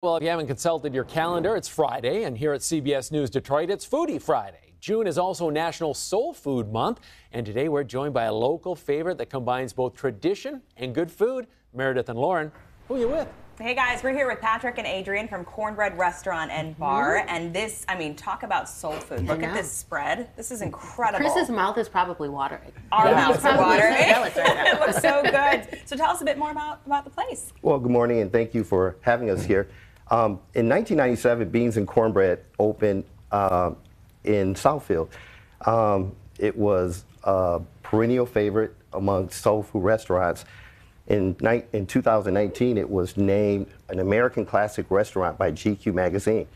Well, if you haven't consulted your calendar, it's Friday, and here at CBS News Detroit, it's Foodie Friday. June is also National Soul Food Month, and today we're joined by a local favorite that combines both tradition and good food. Meredith and Lauren, who are you with? Hey guys, we're here with Patrick and Adrian from Cornbread Restaurant and Bar, and this, I mean, talk about soul food. Look at this spread. This is incredible. Chris's mouth is probly watering. Our mouths are watering. Right It looks so good. So tell us a bit more about the place. Well, good morning, and thank you for having us here. In 1997, Beans and Cornbread opened in Southfield. It was a perennial favorite among soul food restaurants. In 2019, it was named an American Classic Restaurant by GQ magazine.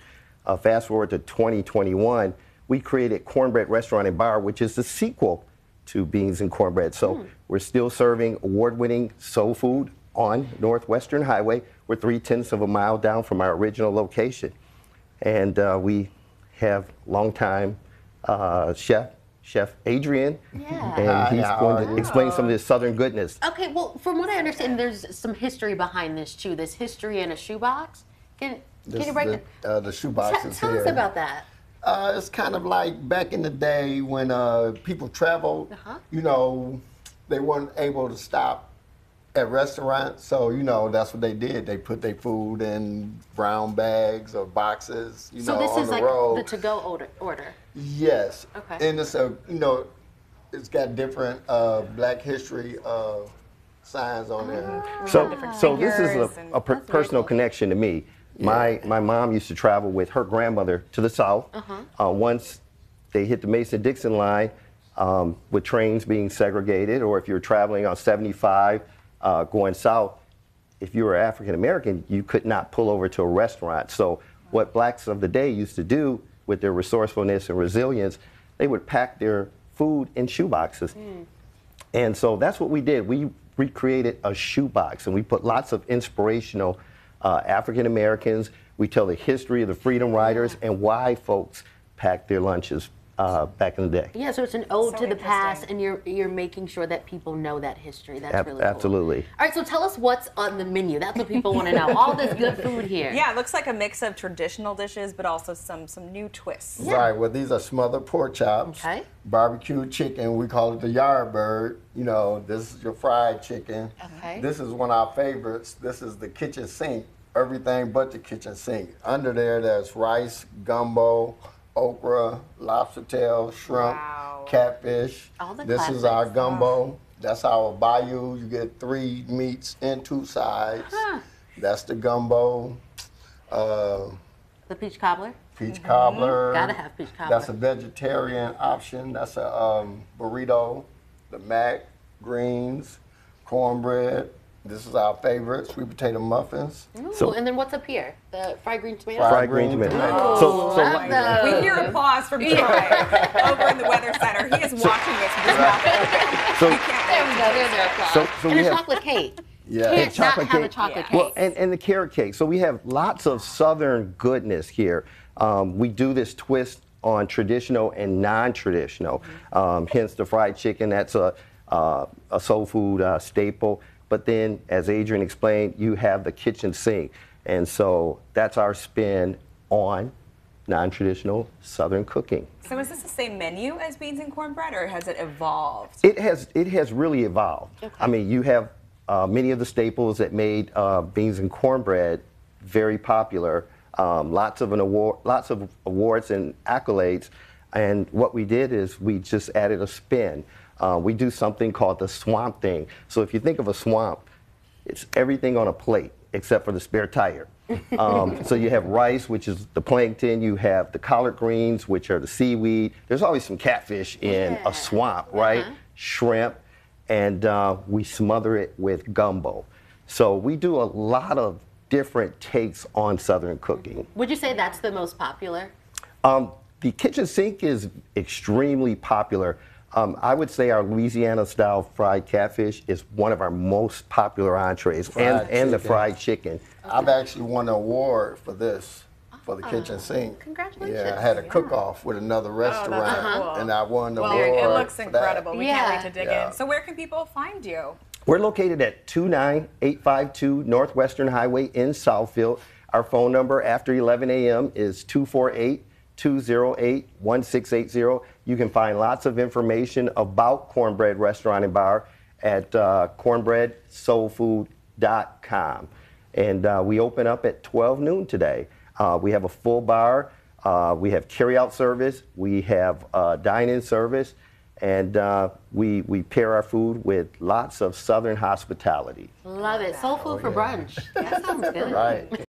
Fast forward to 2021, we created Cornbread Restaurant and Bar, which is the sequel to Beans and Cornbread. So we're still serving award-winning soul food on Northwestern Highway. We're 3/10 of a mile down from our original location. And we have longtime Chef Adrian, and he's going to explain some of this southern goodness. Okay, well, from what I understand, there's some history behind this too. This history in a shoebox. Can you break the shoebox is tell here. us about that. It's kind of like back in the day when people traveled. You know, they weren't able to stop at restaurants, so you know that's what they did. They put their food in brown bags or boxes. You know, this on is the like road. the to-go order. Yes. Okay. And it's a, you know, it's got different Black history signs on there. So this is a personal connection to me. My mom used to travel with her grandmother to the South. Once they hit the Mason-Dixon line, with trains being segregated, or if you're traveling on 75 going south, if you were African American, you could not pull over to a restaurant. So what Blacks of the day used to do with their resourcefulness and resilience, they would pack their food in shoeboxes. And so that's what we did. We recreated a shoebox, and we put lots of inspirational African Americans. We tell the history of the Freedom Riders and why folks packed their lunches back in the day. Yeah, so it's an ode to the past, and you're making sure that people know that history. That's really cool. Absolutely. All right, so tell us what's on the menu. That's what people want to know. All this good food here. Yeah, it looks like a mix of traditional dishes, but also some new twists. Yeah. Right. Well, these are smothered pork chops, barbecue chicken. We call it the yard bird. You know, this is your fried chicken. Okay. This is one of our favorites. This is the kitchen sink. Everything but the kitchen sink. Under there's rice, gumbo, okra, lobster tail, shrimp, catfish. All the this classics. is our gumbo. That's our bayou. You get 3 meats and 2 sides. That's the gumbo. The peach cobbler. Peach cobbler. Gotta have peach cobbler. That's a vegetarian option. That's a burrito. The mac, greens, cornbread. This is our favorite, sweet potato muffins. Ooh, and then what's up here? The fried green tomato? Fried green tomato. Oh, We hear applause from Troy over in the Weather Center. He is watching this with his mouth open. There we go. There's their applause. we and a have chocolate cake. Yeah. Can't not have a chocolate cake. Well, and the carrot cake. So we have lots of southern goodness here. We do this twist on traditional and non-traditional. Hence the fried chicken. That's a soul food staple. But then, as Adrian explained, you have the kitchen sink. And so that's our spin on non-traditional Southern cooking. So is this the same menu as Beans and Cornbread, or has it evolved? It has really evolved. Okay. I mean, you have many of the staples that made Beans and Cornbread very popular. Lots of awards and accolades. And what we did is we just added a spin. We do something called the swamp thing. So if you think of a swamp, it's everything on a plate except for the spare tire. So you have rice, which is the plankton. You have the collard greens, which are the seaweed. There's always some catfish in a swamp, right? Shrimp. And we smother it with gumbo. So we do a lot of different takes on Southern cooking. Would you say that's the most popular? The kitchen sink is extremely popular. I would say our Louisiana-style fried catfish is one of our most popular entrees, and the fried chicken. I've actually won an award for this, for the kitchen sink. Congratulations. Yeah, I had a cook-off with another restaurant, and I won the award. It looks for incredible. that. We can't wait to dig in. So where can people find you? We're located at 29852 Northwestern Highway in Southfield. Our phone number after 11 a.m. is 248-208-1680. You can find lots of information about Cornbread Restaurant and Bar at cornbreadsoulfood.com. And we open up at 12 noon today. We have a full bar. We have carry-out service. We have dine-in service. And we pair our food with lots of Southern hospitality. Love it. Soul food for brunch. That sounds good. Right.